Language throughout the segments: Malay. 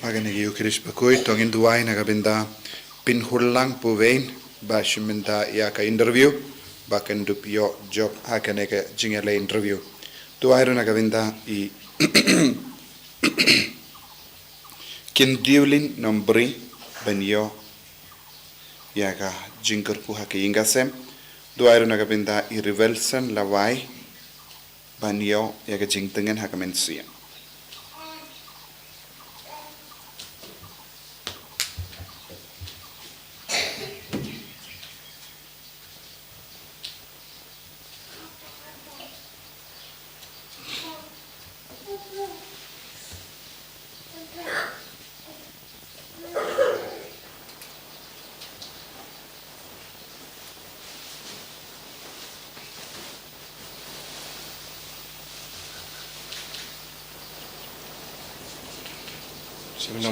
Paganigi Ukrish Bakhuid, Tongin Duai Nagabinda, Pin Hullang Puvain, Bashiminda Yaka interview, Bakandup yo job Hakaneka Jingale interview. Duai Nagabinda I Kindiulin Nombri, Benyo Yaka Jinkurpu Haki Ingasem, Duai Nagabinda I Revelson Lawai, Banyo Yaka Jingtingen Hakamensia.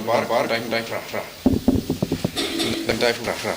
Bar dai fra dai fra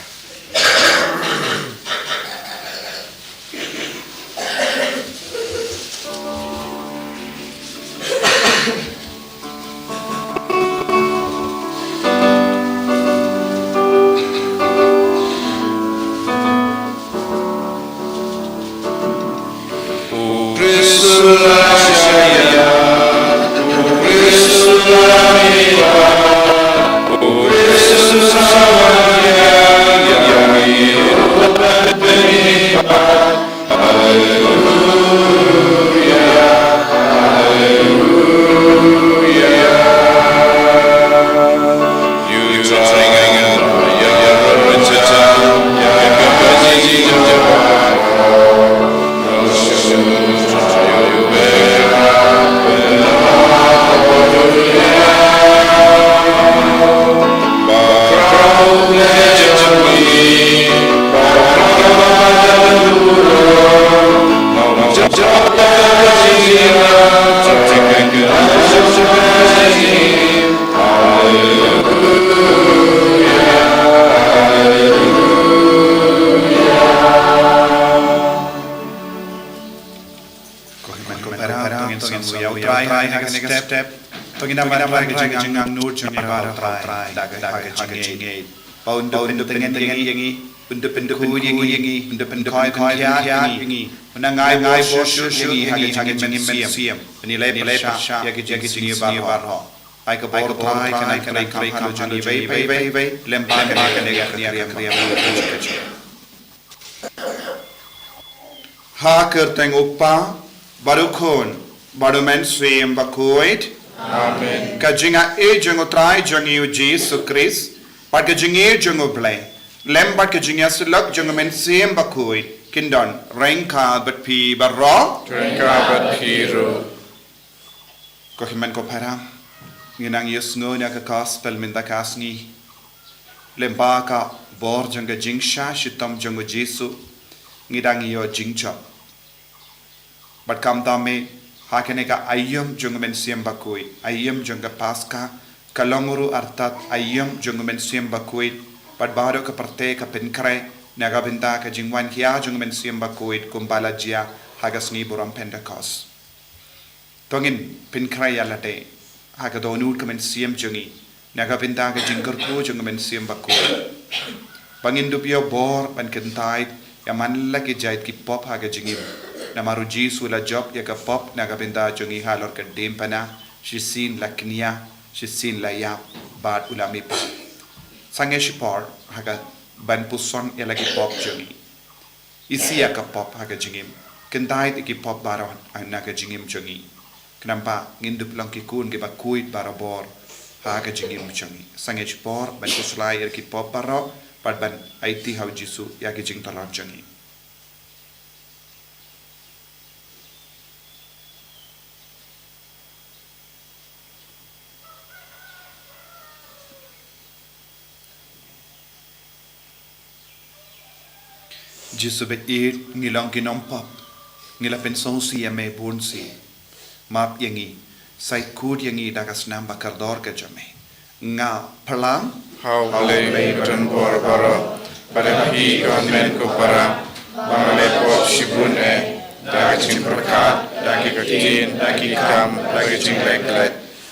Haker teng upa Barukhon Barumen Swim Bakhuid Amen. Kajinga ejung utrai jungi Jesus Christ Pakajingi jungu play Lemba kajinga sulak jungamen Swim Bakhuid Kindon Renka but pi barro Renka but piro Kohiman ko para Nginang yusngo niya ka gospel minda kasngi Lemba ka bor junga jingsha shitam jungu Jesus Ngidang iyo jingchop But kam dame Hakaneka ayam jungamen siem Bakhuid, ayam junga Paskha, kalonguru artat ayam jungamen siem Bakhuid, but baro ka parte ka pinkre, nagabinda ka jingwan hiya jungamen siem Bakhuid kumbala jia hagas ni buram Pentecost. Tongin pinkre yalate, hagadonud kamen siem jungi, nagabinda ka jingkurku jungamen siem Bakhuid. Pangindupyo bor ban kentait, yaman laki jait ki pop haga jingim. Namaru Jisu la job ya ka pop nagabinda jungi halor ka dimpana shisin la knia shisin la yap bad ulami pa sange shipor haga ban puson ya lagi pop jungi isi ya ka pop haga jingim kendai ki pop baron naga jingim jungi kenapa ngindup lang ki kun ki Bakhuid barabor haga jingim jungi sange shipor ban puslai ya ki pop baro pad ban aiti hau Jisu ya ki jing talam jungi Jisu bet ngilang kinompap ngila pensong siya me bunsi map yangi sai kud yangi dagas nam bakardor ka jame nga palang how le tan bor baro pada hi government ko para bangale ko shibun da chim prakat da ki kam da ki jinglek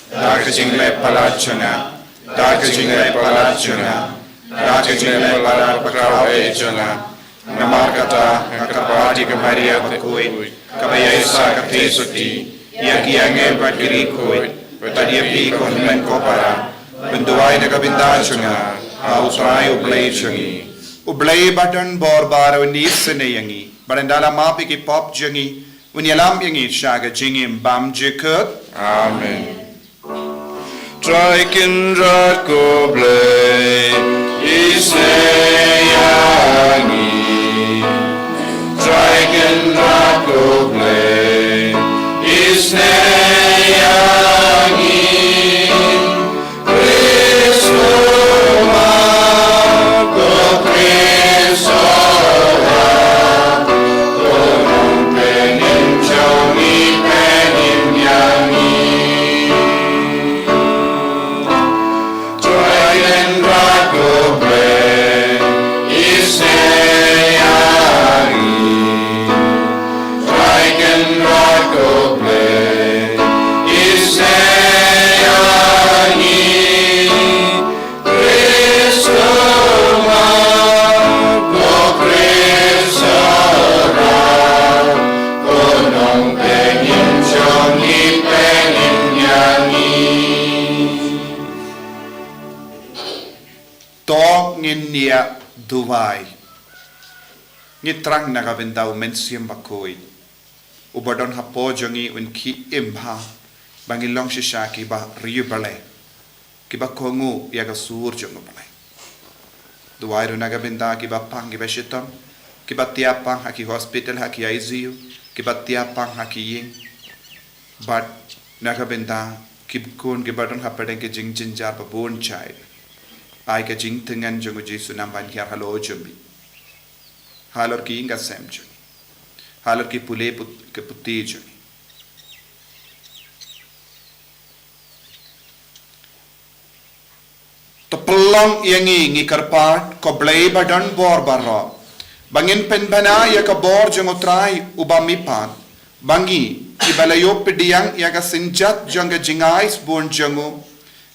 da ki jinglek palachana Daka jingai palat junga, daka jingai palat pakrau junga, namar kata kapati kamaria Bakhuid, kabayasa kate suti, yaki angel bagiri kuit, tadi api konmen kopara, benduai na kabinda junga, hausrai ublay jungi. Ublay badan bor baro ni senayangi, barandala mapi ki pop jungi, unyalam yangi shaga jingim bam jikut. Amen. Traikin rat ko blay, isneyangi. Traikin rat ko blay, isneyangi. Kristoma ko Kristoma, konong penin chongi penin yangi. Nia Dubai Nitrang nakabindao mensiam Bakhuid Ubadon hapo jongi unki imha Bangilong shisha kiba riyubale Kiba kongu yaga sur jongo bale Dubai ru nakabinda kiba pang kiba shiton Kiba tiapang haki hospital haki ICU Kiba tiapang haki ying But nakabinda kibkun kibadon hapadeng ke jingtyrwa babun chai Ai ka jingtyngan jongo Jesu namban hiar halo jombi. Halor ki inga sem jongi. Halor ki pule ke puti jongi. To pelong yangi ngi karpat ko blay badan bor barro. Bangin penbana ya ka bor jongo trai ubamipan. Bangi ibalayo pediyang ya ka sinjat jonga jingais bon jongo.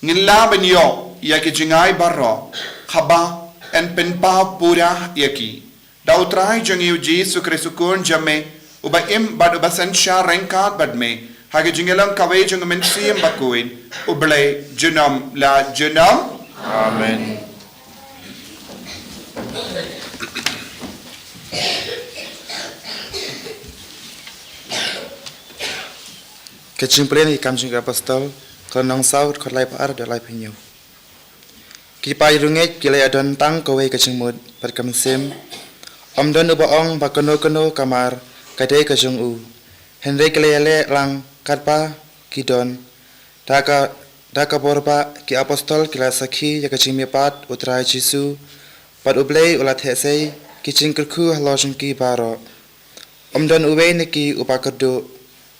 Ngilla banyo yaki jingai barro khaba en penpa pura yaki dautrai jangi Jesu Kristukun jame uba im bad uba sensha renkat badme hage jingelang kawai jang mensiam Bakhuid ublay junam la junam. Amen. Kecimplian ikam jingga apostol kalau Nongstoin kot lai par da lai penyu. Kipai runget kilai adon tang kowe kecimut perkamsim. Don ubaong bakono kamar kadai kajung u. Henry kilai lang katpa kidon. Daka borba ki apostol kila sakhi ya kecimipat utrai Jesu. Pad ublay ulat hesei kicing kerku halojung ki baro. Don uwe niki upakerdu.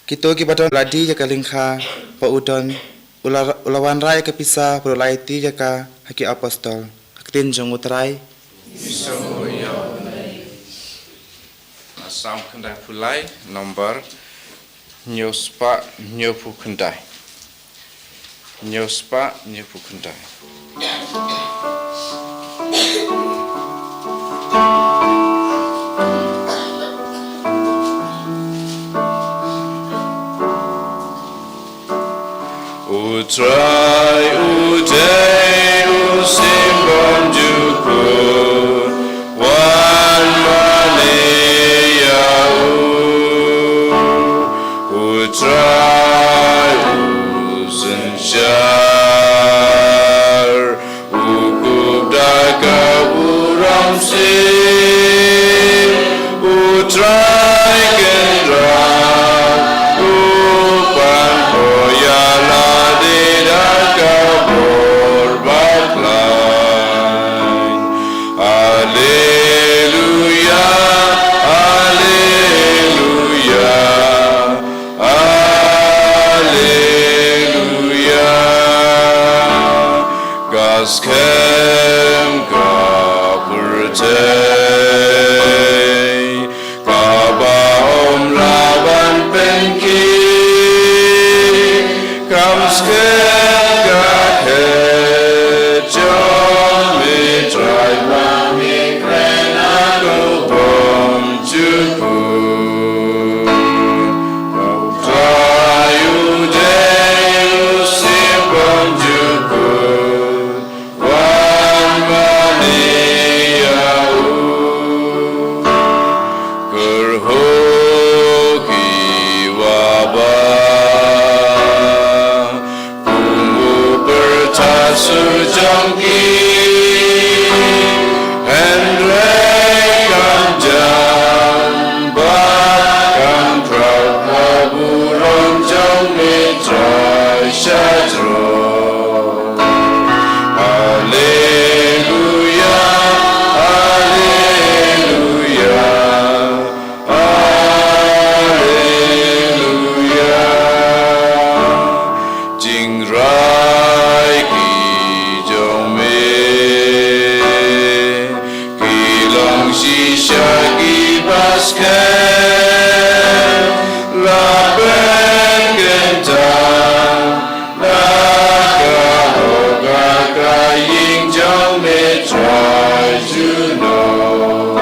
Kito ki badon ladi ya kalingkha pa udon. Ulawan rai kepisa berlaiti jaka haki apostol haktin jong utrai Asam kendai pulai nomor nyospa nyopu kendai Utrai udai usimbon jukun wan malaya utrai usenjar ukub daga uram sim utrai kendra upan koyala Gaskem kapurtei kabaom laban penki. Kamsken gahe jongki Henrekam jambakam praburon jong mitrai syajro Haleluya Haleluya Haleluya Jingrai ki jong me ki long shisha ki Paskha la ben gentang la ka hoga ka ying jong me try to know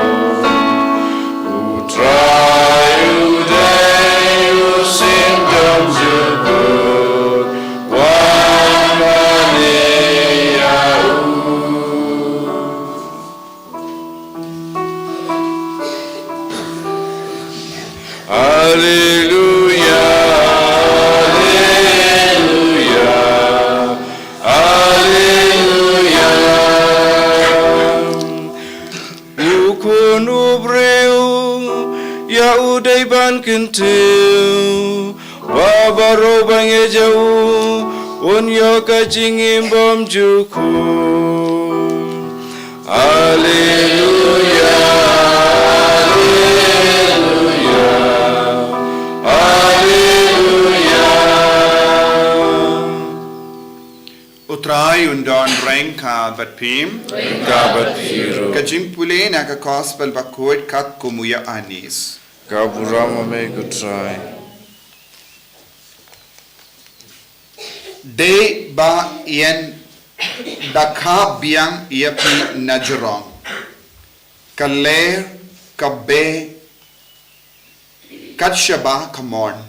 who try who day who sing comes to good one mania Hallelujah, Hallelujah, Hallelujah. Ukun ubreu, ya udai ban kentiu, wabaro bange jauh, unyo kajingim bom juku. Hallelujah, Hallelujah. Utrai undon rengka bat pim. Kabat hero. Kajimpule na ka gospel Bakhuid kat kumuya anis. Kaburama me try. De ba yen dakha biang iapi najrong. Kaler kabe katshaba kamon.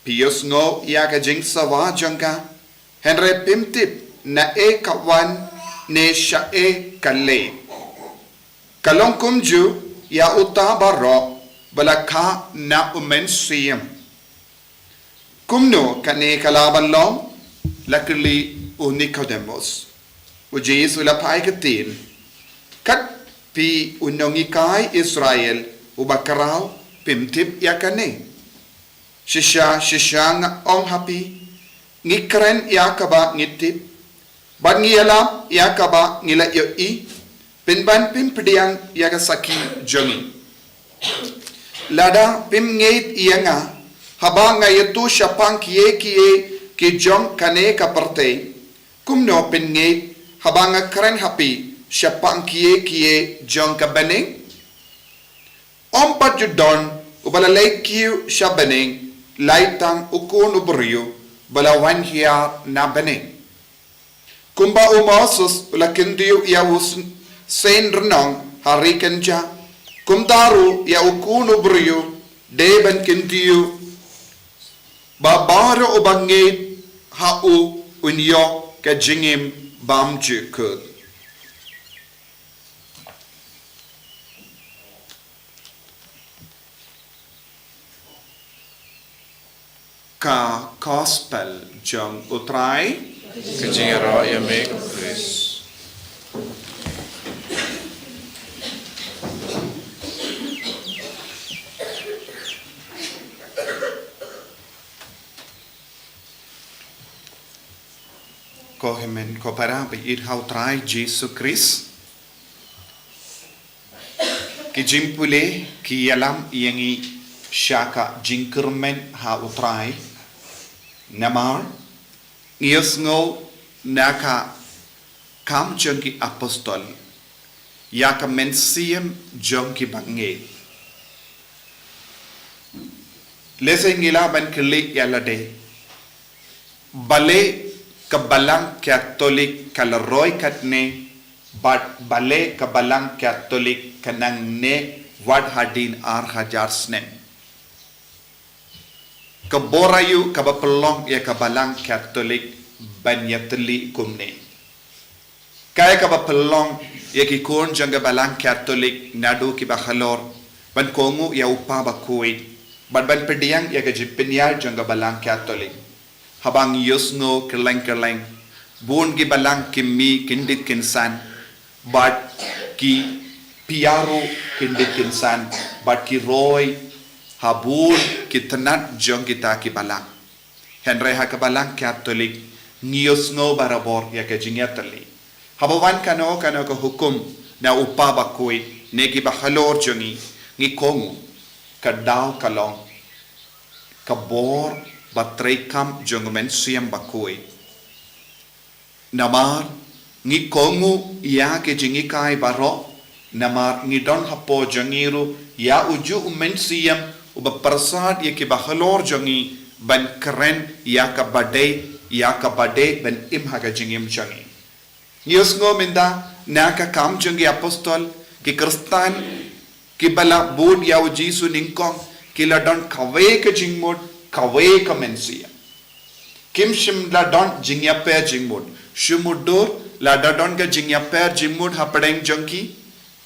Pius ngo ya ka jing sawa jangka. Henry pimtip na e kawan ne sha e kale. Kalong kumju ya utabaro balakha na umen siyam. Kumno kane kalabalong lakli unicodemos. Ujis ulapai katin. Kat pi unongikai Israel ubakarao pimtip ya kane. Shisha nga ong happy. Ngikren ya kaba ngitip. Bad ngiyala ya kaba ngila yo i. Pinban pimpediang ya kasaki jongi. Lada pim ngait iya nga. Haba nga yatu syapang kiye ki jong kane kaparte. Kumno pin ngait haba nga kren happy syapang kiye jong kabaning. Ompat judon ubalalay kiyo siya baning. Laitang ukun ubriyo. Balawan hiya na baning. Kumba umasus ulakindiyo iawus sen renong harikan ja. Kumdaru ya ukun ubriyo. Deban kindiyo. Babaro ubangit hau unyo kajingim bamjukul. Ka gospel jong utrai Kajingtyrwa ya me Chris. ko hemen ko para be it how try Jesus Christ ki jimpule ki yalam yangi shaka jinkermen ha utrai namar ngiyos ngo naka kam jongki apostol yaka mensiem jongki bange lese ngila ban klik yalade bale kabalang Katolik kalaroy katne bale kabalang Katolik kanang ne wadhadin hajar snem kaborayu kabapelong ya kabalang Katolik banyatli kumne kaya kabapelong ya kikon jangga balang Katolik nadu kibakhalor ban kongu ya upa Bakhuid ban pediang ya kajipinyal jangga balang Katolik habang yusngo kerleng bun ki balang kimi kindit kinsan but ki piaru kindit kinsan but ki roy habun ki tenat jong kita ki balang henry ha ka balang Catholic ngios ngo barabor ya ka jingatali habawan kano ka hukum na upa Bakhuid ne ki bahalor jongi ngi kongu ka daw kalong ka bor batray kam jongmen siyam Bakhuid namar ngi kongu ya ke jingi kai baro namar ngi don hapo jongiru ya uju umen siyam uba persad ya ke bahalor jongi ban keren ya ka bade ban imha ka jingim jongi Nios ngo minda na ka kam jongi apostol ki kristan ki bala bud ya ujisu ningkong ki la don kawe ka jingmod kawe ka mensia kim shim la don jingya per jingmod shumudur la da don ka jingya per jingmod hapadeng jonki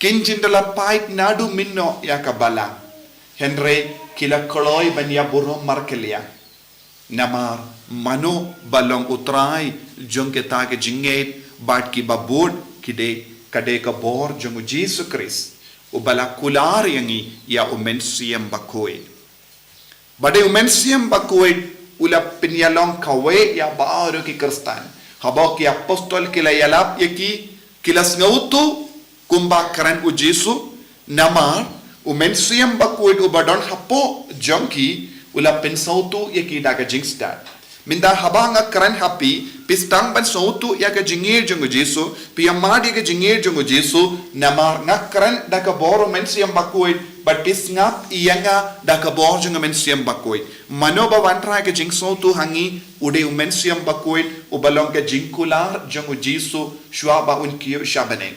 kin jindala pait nadu minno ya ka bala henry kila koloi ban ya buro markelia namar mano balong utrai jonke ta ke jinget bat ki babud kide kade ka bor jongu Jesus Christ ubala kular yangi ya umensiam Bakhuid bade umensiam Bakhuid ula pinyalong kawe ya baaro ki kristan habok ki apostol kila yalap yaki kila ngautu kumba karen u Jesu namar umensiam Bakhuid ubadon hapo jonki ula pensautu yaki daga jingstad minda habanga karen happy pistang ban sautu ya ka jingir jongo Jesu piyamadi ka jingir jongo Jesu namar ngakran da ka boro mensiam Bakhuid batis ngap iyanga da ka bor jongo mensiam Bakhuid mano ba wantra ka jing sautu hangi ude mensiam Bakhuid ubalong ka jingkular jongo Jesu shwa ba un kiyo shabane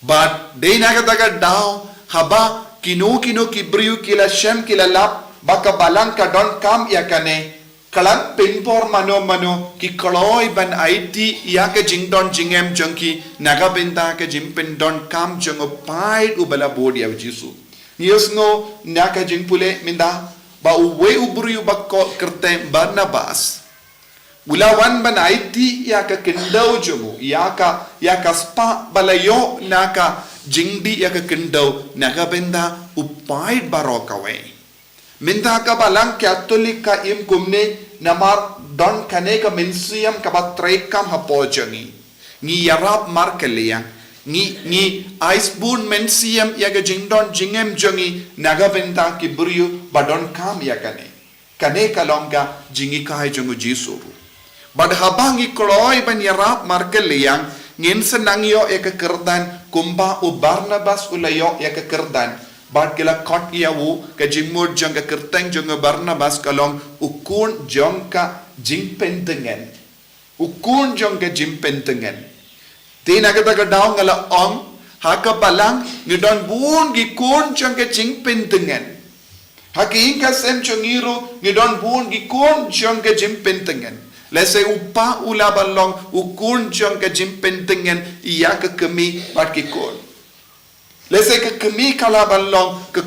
but de na ka daga daw haba kino kibriu kila shem kila lap baka balang ka don kam ya kane kalang pinpor mano ki kaloi ban IT ya ke jingdon jingem jongki naga benda ke jimpen don kam jongo pai ubala bodi ya Jesu nios ngo naka jingpule minda ba uwe ubru bakko kerte Barnabas ulawan ban IT ya ke kendau jongo ya ka spa balayo naka jingdi ya ke kendau naga benda upai barokawe minta ka balang Catholic ka im kumne namar don kane ka mensiam ka batray kam hapojangi ngi yarap markeliang ngi icebun mensiam yaga jingdon jingem jongi naga venta ki buriu badon kam yakane kane kalonga jingi kai jongu Jesu bad habangi kloi ban yarap markeliang ngin senangyo eka kerdan kumba u Barnabas ulayo eka kerdan bad kila kot yawu ka jingmod jong ka kerteng jong Barnabas kalong ukun jong ka jingpentengen ukun jong ka jingpentengen tina ka taga daw ngala ong haka balang ngidon bun gi kun jong ka jingpentengen haki inka sem chongiru ngidon bun gi kun jong ka jingpentengen lese upa ula balong ukun jong ka jingpentengen iya ka kemi bad ki kun lese ke kemi kala balong ke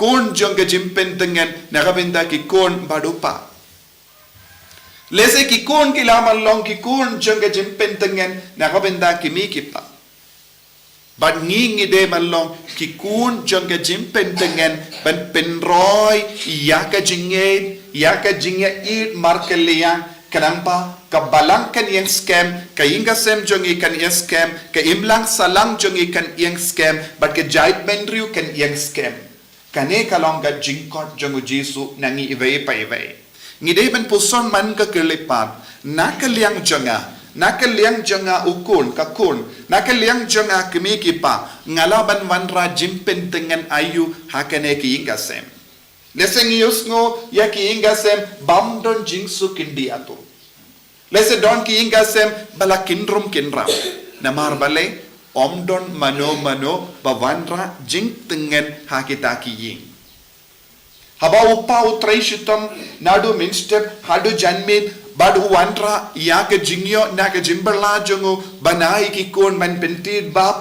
kun jong ke jimpen tengen nakabenda ki kun badupa lese ki kun kila balong ki kun jong ke jimpen tengen nakabenda kimi kipa bad ngi de balong ki kun jong ke jimpen tengen ban penroy ya ka jinge it markeliang kenapa kabalang kan yang scam ka inga sem jongi kan yang scam ka imlang salang jongi kan yang scam but ka jait mendriu kan yang scam kane kalong ga jingkot jongu Jesu nangi iwe pa iwe ngide ban puson man ka kelipat nakaliang jonga ukun ka kun nakaliang jonga kimi kipa ngalaban wanra jimpen tengan ayu hakane ki inga sem leseng yusngo ya ki inga sem bam don jingsu kindi atu lese don ki inga sem bala kinram namar bale om don mano bawandra jing tengen hakita ki ying haba upa utrai shitam nadu minstep hadu janmit badu wandra ya ke jingyo na ke jimberla jongo banai ki kon man pentit bab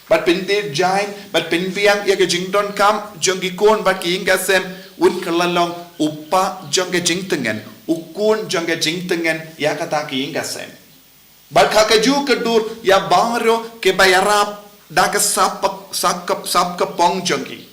bat pentit jain bat penpiang ya ke jingdon kam jongi kon bat ki inga sem un kalalong upa jong ke jing tengen ukun jong ke jing tengen ya kata ki inga sem Balka kaju kedur ya bangro ke bayarap da ka sap kapong jangki.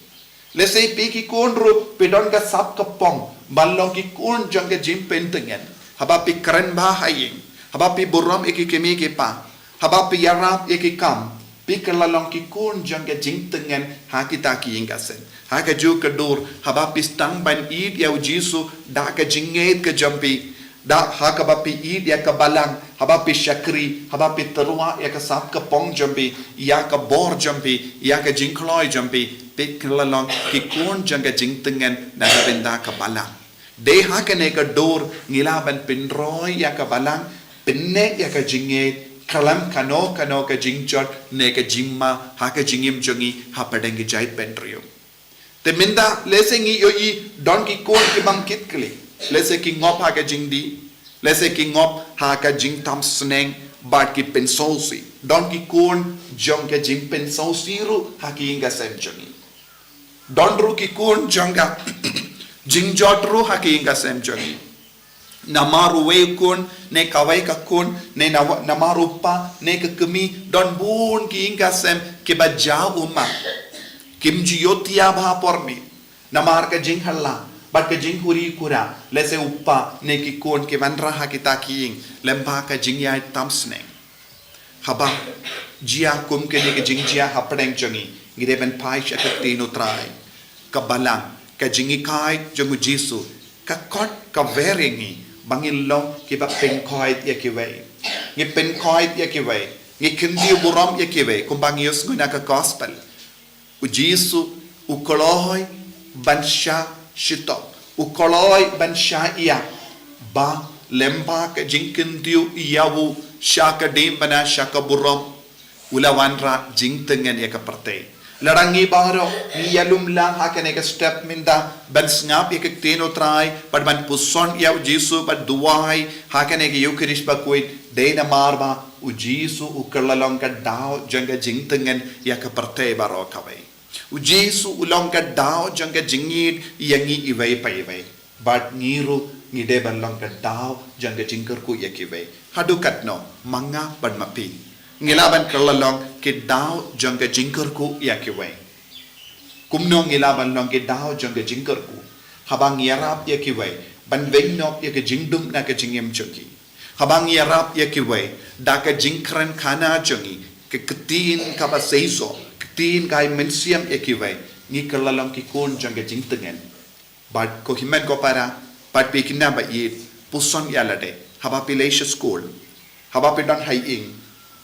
Lesai piki konru pedon ka sap kapong ballong ki kon jangke jimpen tengen. Haba pi keren bahaying. Haba pi buram eki kemi ke pa. Haba pi yarap eki kam. Pi kelalong ki kon jangke jing tengen ha kita ki ingasen. Ha kaju kedur haba pi stang ban id ya ujisu da ka jinget ke jampi. Da haka bapi id ya ka balang habapi syakri habapi terua ya ka sap ka pong jambi ya ka bor jambi ya ka jingkloi jambi pik lalong ki kun janga jing tengen na ka benda ka balang de haka ne ka dor ngilaban pinroi ya ka balang pinne ya ka jinge kalam kano ka jingchot ne ka jingma haka jingim jongi hapadengi jait pentrio te minda lesengi yo I don ki kun ki bangkit kli Lese ki ngop ha ka jing di. Lese ki ngop ha ka jing tam sneng. Bat ki pensolsi. Don ki kun jong ka jing pensolsi ru ha ki inga sem jongi. Don ru ki kun jong ka jing jot ru ha ki inga sem jongi. Namaru we kun ne kawai ka kun ne namaru pa ne ka kemi don bun ki inga sem ke ba ja uma. Kim ji yotia bha pormi. Namar ka jing halla. Bat ka jing huri kura lese uppa ne ki kon ke vanra ha kita kiing lemba ka jing yai tam sneng haba jia kum ke ne ke jing jia hapdeng jongi ngide ben pai sha ka tinu trai ka balang ka jingi kai jongu jisu ka kot ka veringi bangin long ke ba pen koi ya ki wei ngi pen koi ya ki wei ngi kindi buram ya ki wei kum bang yus nguna ka gospel u jisu u koloi bansha Shitop ukoloi ban sha iya ba lemba ka jinkin diu iyawu shaka dem bana shaka burom ulawanra jingtengen ya ka parte larangi baro yalum lang hakane ka step minda ban snap ya ka teno try but ban puson ya jisu but duwai hakane ka eucharist Bakhuid dena marba u jisu ukalalong ka dao janga jingtengen ya ka parte baro kawai Ujisu ulong ka dao jang ka jingit yangi iway pa iway. But ngiru ngide ban long ka dao jang ka jingker ku yak iway. Hadukat no manga ban mapi. Ngilaban kerlalong ke dao jang ka jingker ku yak iway. Kumno ngilaban long ke dao jang ka jingker ku. Habang yarap yak iway. Ban veng nok yak jingdum na ka jingim jogi. Habang yarap yak iway. Da ka jingkran kana jongi. Ke ketin ka ba seiso. Tin kai mensiam ekiwai ni kerlalong ki kon jangga jingtengen but ko himen ko para but pikina ba yi puson yalade haba pilay school haba pidan haying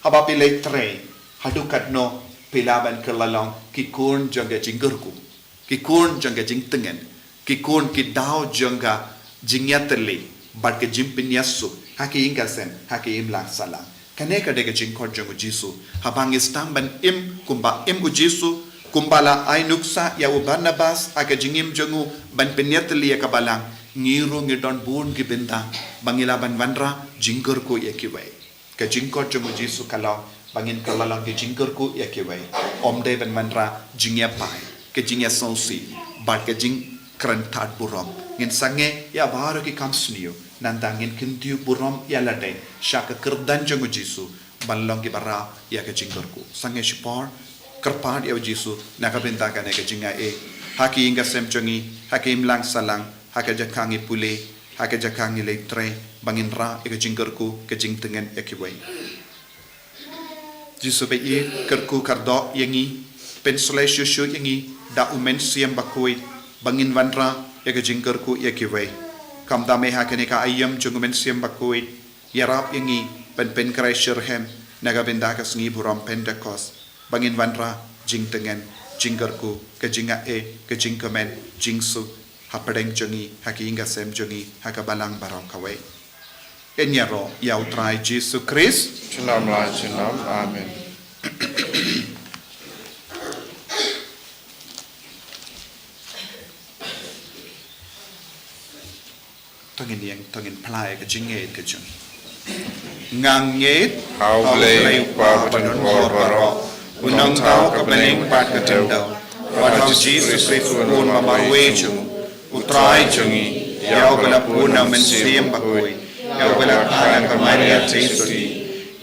haba pilay tre hadukat no pilaban kerlalong ki kon jangga jinggerku ki kon jangga jingtengen ki kon ki dao jangga jingyateli but ke jimpin yasu haki ingasen haki imlang salang Kane ka dega jingkot jong Jisu habang istang ban im kumba im ujisu kumbala ay nuksa ya Barnabas aga jingim jongu ban penyatli ya kabalang ngiru ngidon bun gibenda bangila ban vanra jingger ko ya kiwai ka jingkot jong Jisu kalau bangin kalalang ki jingger ko ya kiwai omde ban vanra jingya pai ke jingya sonsi bat ke jing krentat burom ngin sange ya baru ki kamsniyo nandangin kintiu burom ya lade shaka kerdan jongu Jisu balong ki bara ya ke jinggerku sange shipor kerpad ya Jisu naka benta ka ne ke jinga e haki inga sem jongi haki imlang salang haka jakangi pule haka jakangi leitre bangin ra e ke jinggerku ke jingtengen e ki wei Jisu be e kerku kardo yangi pensole shushu yangi da umen siam Bakhuid bangin vanra e ke jinggerku e ki wei Kam dame hakane ka ayam jungumen siam Bakhuid yarap yangi pen krai shirhem naga benda ka sngi buram Pentecost bangin vanra jingtengen jinggerku ke jinga e ke jingkamen jingsu hapadeng jongi haki inga sem jongi haka balang barong kawai enyaro yautrai Jesu Christ Shalom la shalom amen tongin plai ke jinget ke jung nganget Aulay pa panon boro unang tao ka baling pat ka tendo Wadhaw Jesus Christ un mamarwe jung utrai jungi yaw bala puna men siam Bakhuid yaw bala palang ka Maria Tisuti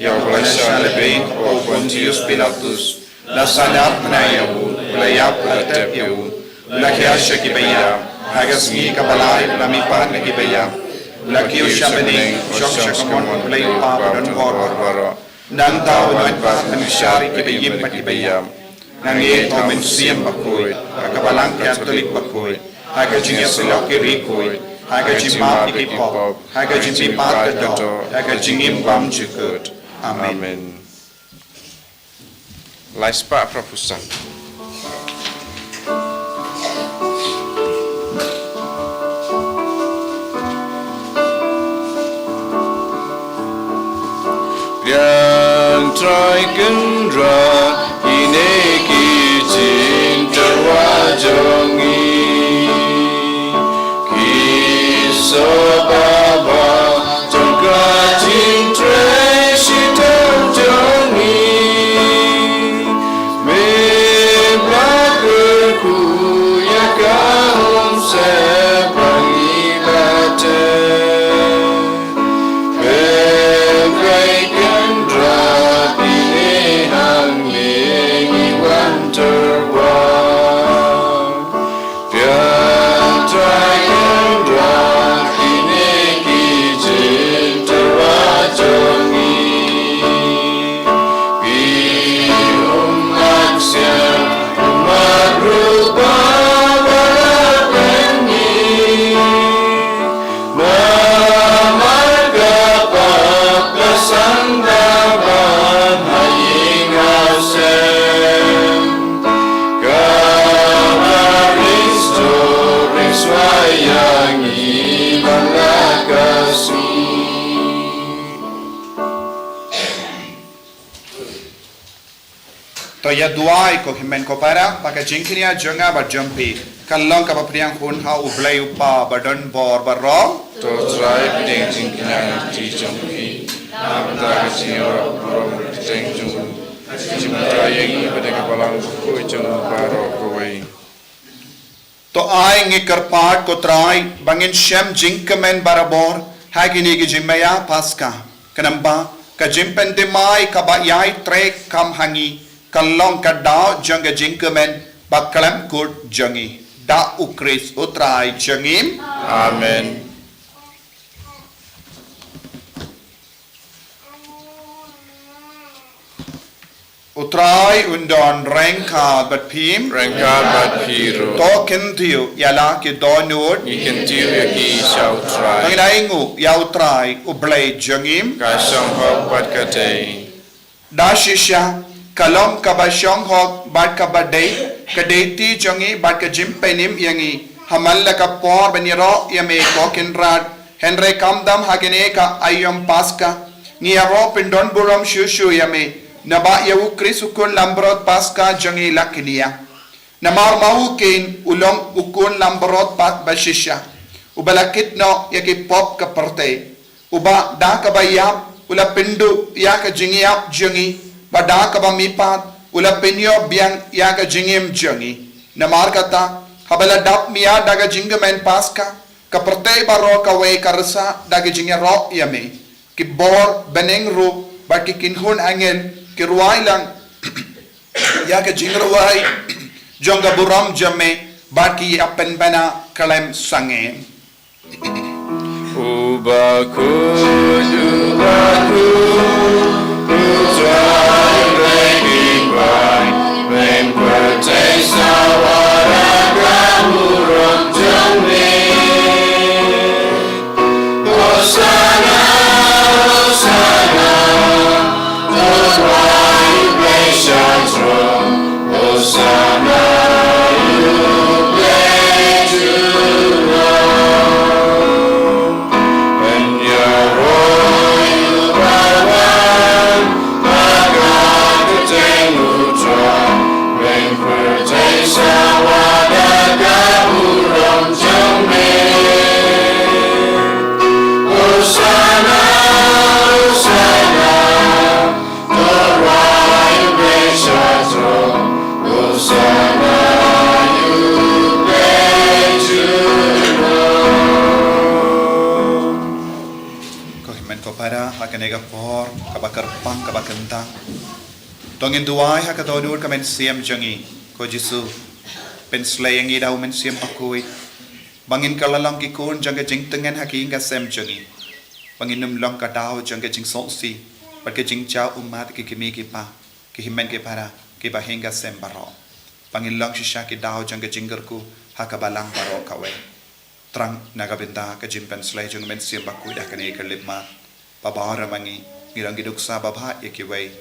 Yang belasah lebih o Pontius Pilatus, la sanat menayahu, belayap bertepiu, belakya syakibaya, hagasmi kapalai belamipan nakibaya, belakyu syabening, syok-syakamon belayu papadon hor-hor, nang tau noitpas manusyari kibayim pakibaya, nangit o mensiam Bakhuid, kapalang Katolik Bakhuid, hagajingya silok kirikuid, hagajimap ikipop, hagajimpipat kedo, hagajingim bam jukut. Amen. Laispa Prapusa. Yang trai kendra ini jingtyrwa jongi kisah baba jangka jingtyrwa Ya duai ko himen ko para pakai jingkinia jonga berjumpi kalong kapapriang hun hau ublay upa badon bor barong to try piding jingkinia ti jumpi namda kasiora rom teng jung jimra yang pada kapalang ko jung baro koi to ai ngikar part ko try bangin shem jingkemen barabor hagini gi jimaya Paskha kanamba ka jimpen demai kabayai trek kam hangi kalong kadau jangga jingkemen Bakhuid kut jangi da ukris utrai jangim. Amen. Utrai undon rengka batpim Bat Piro to kentiu yala ki donut ikan tiu yaki shau try pangindaingu ya utrai ublay jangim kasong hok bat katay da shisha kalom kabasyong hok bat kabadai kadeti jangi bat ka jimpenim yangi hamalla ka por beniro yame kokinrad henry kamdam hagene ka ayom Paskha ngiyaro pindon buram shushu yame naba yawu krisukun lambrot Paskha jangi lakinia namar mau kin ulong ukun lambrot pat bashisha ubalakit no yaki pop ka parte uba da kabayap ula pindu ya ka jingiyap jangi bada kaba mipat ula penyo biang ya ka jingim jangi namar kata habala dap miya daga jingamen Paskha ka prate baro ka we karsa daga jingero yame ki bor beneng ru ba ki kinhun angel ki ruai lang ya ka jingruai jonga buram jame ba ki apen bana kalem sange Bakhuid Shall kanega por kabakar pang kabakentang tongin duai ha kadonur kamen siam jangi ko jisu pen slaying idau men siam Bakhuid bangin kalalang ki kun janga jing tengen ha ki nga sem jangi bangin num long ka dau janga jing sosi pat ke jing chao umat ki kimi ki pa ki himen ki para ki ba hinga sem baro bangin long shisha ki dau janga jingar ku ha ka balang baro kawe Trang nagabinda ka jimpen slay jung men siam Bakhuid akane kalipma babara mangi ngirang giduksa babha yakiway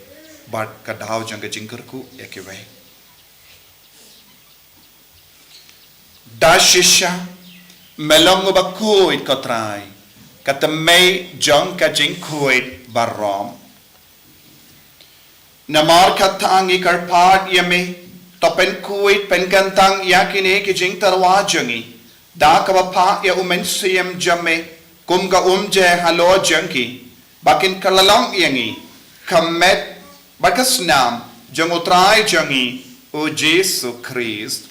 bat kadaw jang ka jingkarku yakiway dashisha melong Bakhuid kotrai katamay jang ka jingkuid barom namar katangi karpad yame topen kuid penkantang yakine ki jingtyrwa jangi da kabapa ya umen siyam jamme kumga umje halo jangki bakin kalalong yangi kamet bakasnam jangutrai jangi o Jesu Christ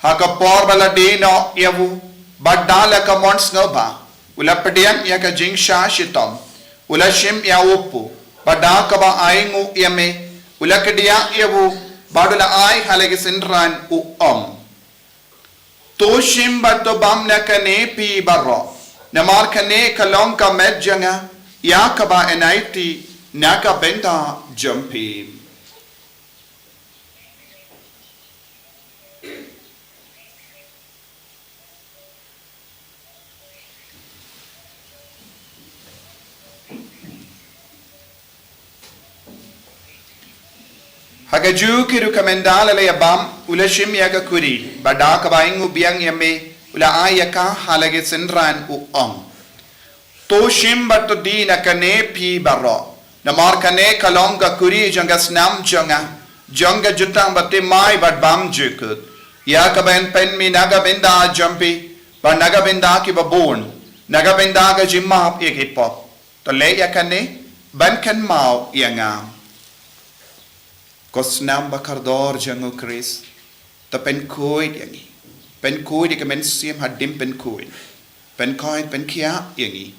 hakapor baladino yavu badala ka mons ngoba ula pedian ya ka jingsha shitom ula shim ya upu badaka ba aingu yame ula kedia yavu Badula ay halagi sinran Toshim bato bam na kane pi baro. Namar kane kalong ka medjanga. Yakaba enaiti naka benda jumpi. Hagaju kiru kamendala le abam ulashim yaga kuri badaka baingu biang yame ula ayaka halage sinran Toshim bato di nakane pi baro namar kane kalonga kuri janga snam janga jutang bate mai bad bam jukut yaka ben pen mi naga benda jampi ba naga benda ki babon naga benda ga jimma ekipop to le yakane ban kan mau yanga Kosnam bakardor jangu Chris ta pen kuid yangi pen kuid ikamen siam hadim pen kuid pen koid pen kia yangi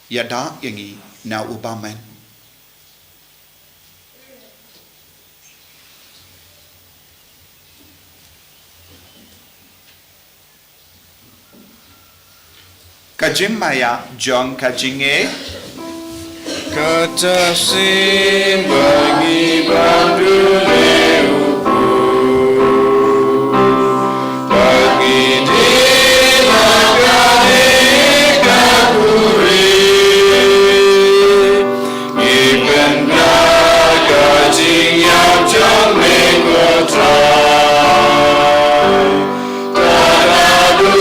yada yangi na ubamen kajim maya jong kajinge Kata sim bagi bandu leupu bagi dinagane kakuri ipenda kajing yang jang mengotrai tanadu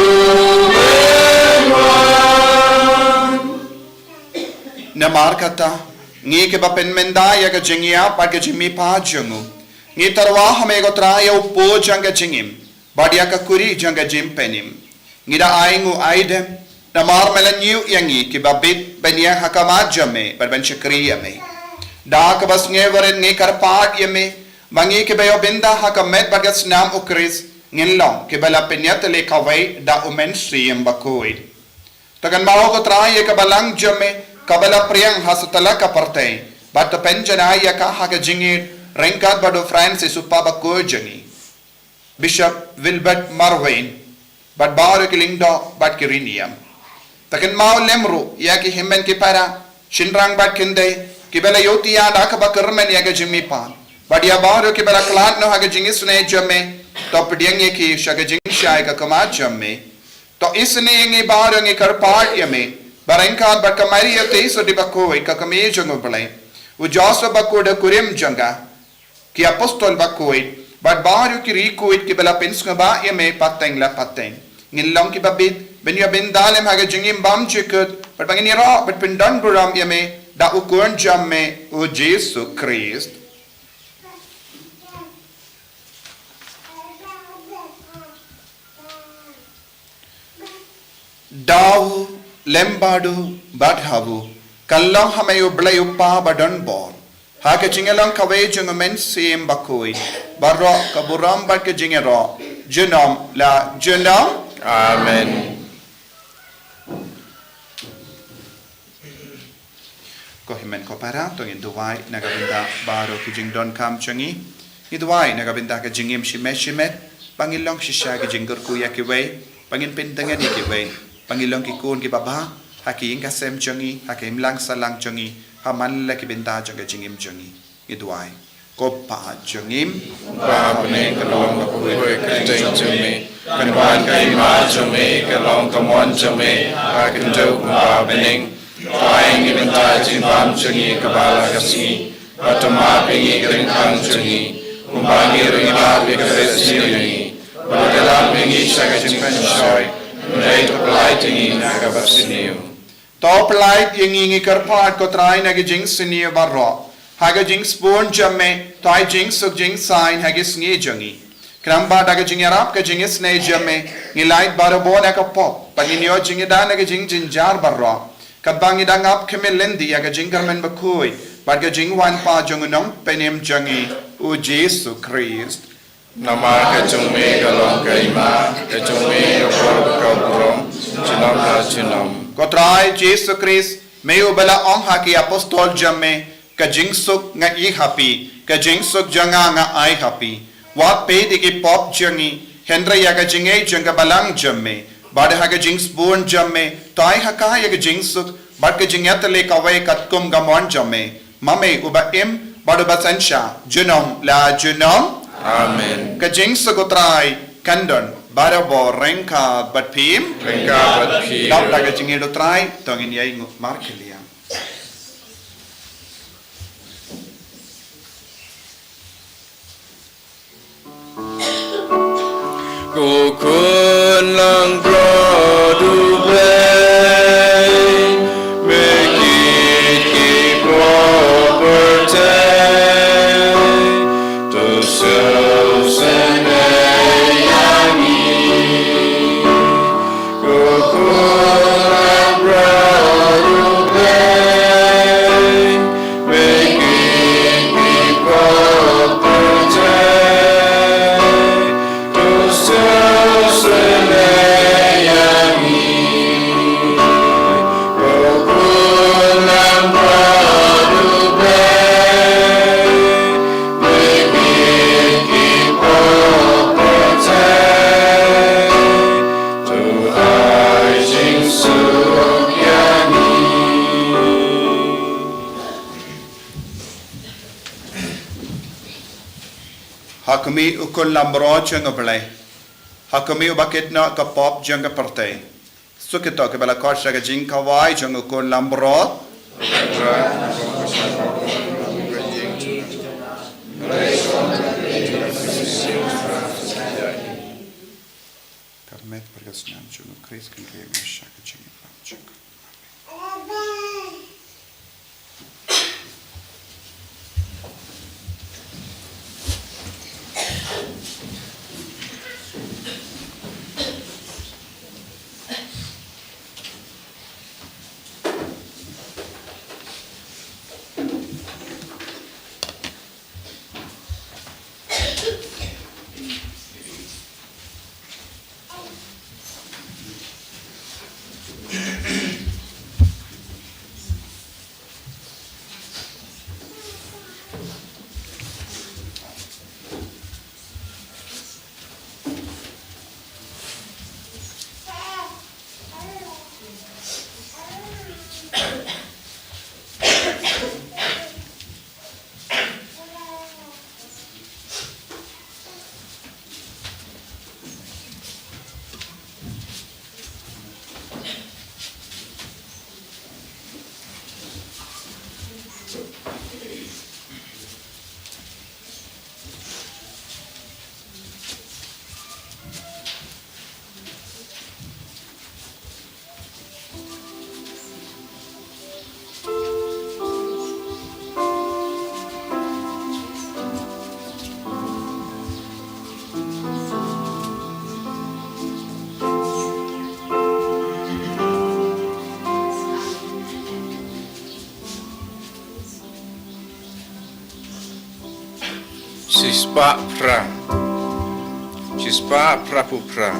Namar kata ngi ke bapen menda ya ka jingia pa ke jimi pa jungu ngi tarwa hame go traya upo janga jingim badia ka kuri janga jim penim ngi da aingu aidem namar melanyu yangi ke babit benya hakama jame bar ben chakri yame da ka bas nge varen ngi karpat yame mangi ke bayo binda hakamet bagas nam ukris ngin long ke bala penyat le kawai da umen siyam Bakhuid tagan mau go traya ka balang jame Kabala priyang hasutala ka partay. Bato penjana ya ka haka jingit. Rengkat bado Francis upaba Bakhuid jangi. Bishop Wilbert Marwain. Bat baro kilingdo bat kiriniam. Takin mau lemru ya ki himmen ki para. Shinrang bat kinde. Kibala yoti ya naka bakarmen ya ka jimi pan. Bat ya baro kibala klat no haka jingi sune jamme. To pidiyang ya ki shaka jing shay ka kamat jamme. To isne yengi baro ngi karpat yame. Barangkat berkamari yati so di Bakhuid kakami jangu balai. Ujasa Bakhuid kurim janga. Ki apostol Bakhuid. Bat baru ki rikuid ki bala pins ngaba yame pateng la pateng. Ngilong ki babit ben ya ben dalem haga jingim bam chikut. Bat bangin ira bat pindan buram yame da ukun jamme o Jesu Christ. Daw lembadu badhavu kallang hamayo blayo pa badan bon haka jingelang kaway jungumen sim Bakhuid barro kaburam bad ke jingero junom la junam Amen ko himen ko para tong in duwai nagabinda baro ki jingdon kam changi i duwai nagabinda ka jingim shimet pangilong shisha ki jinggur kuya ki wei pangin pintangan ki wei pangilong ki kun ki baba haki inga sem changi haki imlang salang changi haman la ki binda jang ka jingim changi i duwai ko pa jangim ba bene kalong ka pui ka ting chumi kan wan kai ma chumi kalong ka mon chumi a kan do ba bene tai ngi ben tai chin bam chungi ka bala ka si atama pingi ka ring kang chungi umbangi ring ba be ka si ni ba ka la pingi sa ka chin pen shoi nei to plai tingi na ka ba si ni to plai tingi kar phat ko trai na ki jing sini ba ro haga jing spoon jamme tai jing suk jing sign haga sngi jangi kramba daga jing arab ka jing snei jamme ni light baro bona ka pop paninyo jing da na ka jing jinjar barro kabang idang ap kemelendi aga jing garmen bakhuid barga jing wan pa jong nong penem jangi u jesu christ namar ka chumi kalong kai ma ka chumi ka prom chinom la chinom ko trai jesu christ meu bala ong haki apostol jamme ka jing suk nga I happy ka jing suk janga nga I happy wat pe de ki pop jangi hendra ya ka jing e janga balang jamme bade ha ka jing spoon jamme tai ha ka ya ka jing suk bad ka jing yatale ka wai kat kum ga mon jamme mame uba im badu basansha junom la junom amen ka jing suk utrai kandon bada bo renka bat pim bat pim dap la ka jing e do trai tongin yai markelia Kukun lang produk make it keep property to self and Kukun lang produk make it keep property Hakumi ukul lambro janga belai. Hakumi ubaket na ka pop janga partai. Sukito ke bala kor shaga jing kawai janga ukul lambro. Karmet pergasnan janga kris kan kaya shaga jing janga. Sispa prapupra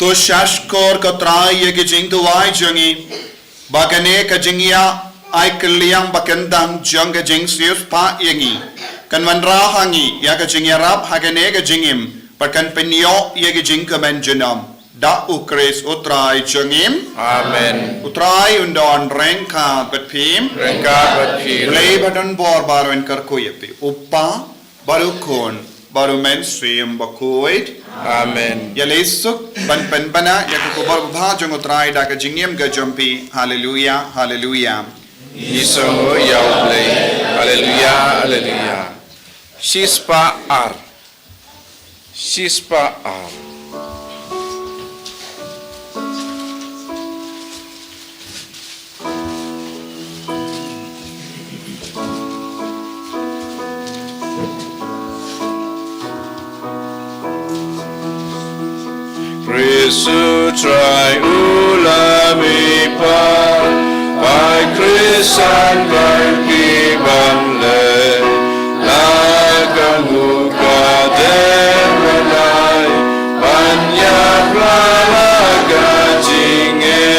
To shashkor ka trai ke jingtyrwa jangi bakane ka jingia ai kliang bakandang jang ka jingsius Phah yangi kan man ra hangi ya ka jing yarap hagane ka jingim parkan penyo ya ka jing kamen junam da ukres utrai jangim Amen. utrai undon rengka betpim Rengka berpil. lei badon bor baron karkoyati uppa barukon barumen swim Bakhuid Amen. ya lesuk ban bana ya ko bar bha jong utrai da ka jingim ga jompi hallelujah hallelujah Iso yauble. Haleluya, haleluya. Shispa ar. Shispa ar. Kristu trai ulami pa. Pai Krisan berkibanle, lagan muka demelai, banyak lalaga jinge,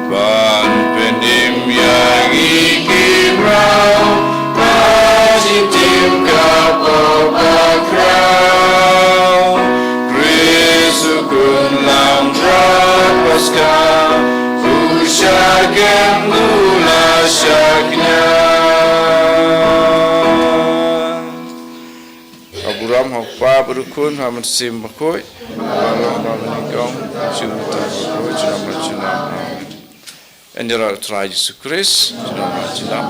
ban penim yang ikimrau, masih tim kapal bakrau, Kristu kun lamdra Paskha. Syagam mula syaknya Aburam hokpa berukun haman sim Bakhuid Alam bamanigong Syuta Bakhuid Junam Junam Amin Endera Utra Yesus Kristus Junam Junam